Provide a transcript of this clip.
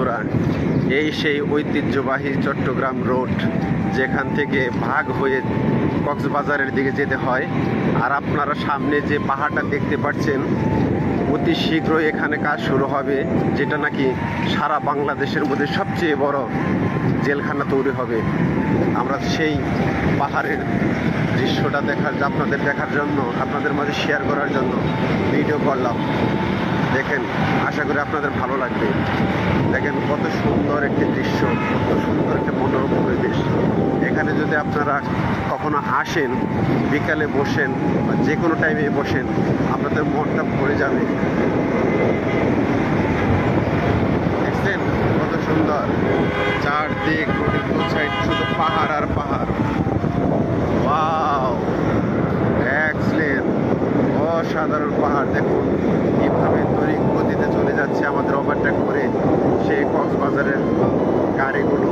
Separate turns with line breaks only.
বন্ধুরা, এই সেই ঐতিহ্যবাহী চট্টগ্রাম রোড, যেখান থেকে ভাগ হয়ে কক্সবাজারের দিকে যেতে হয়। আর আপনারা সামনে যে পাহাড়টা দেখতে পাচ্ছেন, অতি শীঘ্রই এখানে কাজ শুরু হবে, যেটা নাকি সারা বাংলাদেশের মধ্যে সবচেয়ে বড় জেলখানা তৈরি হবে। আমরা সেই পাহাড়ের দৃশ্যটা আপনাদের দেখার জন্য, আপনাদের মাঝে শেয়ার করার জন্য ভিডিও করলাম। দেখেন, আশা করি আপনাদের ভালো লাগবে। দেখেন কত সুন্দর একটি দৃশ্য, কত সুন্দর একটা মনোরম পরিবেশ। এখানে যদি আপনারা কখনো আসেন, বিকালে বসেন বা যে কোনো টাইমে বসেন, আপনাদের মনটা ভরে যাবে। দেখছেন কত সুন্দর চারদিক, রোডের দু সাইড শুধু পাহাড় আর পাহাড়। ওয়াও, এক্সেলেন্ট, অসাধারণ পাহাড়। দেখুন কিভাবে তড়িৎ গতিতে চলে যাচ্ছে আমাদের ওভারটেক করে সেই কক্সবাজারের গাড়িগুলো।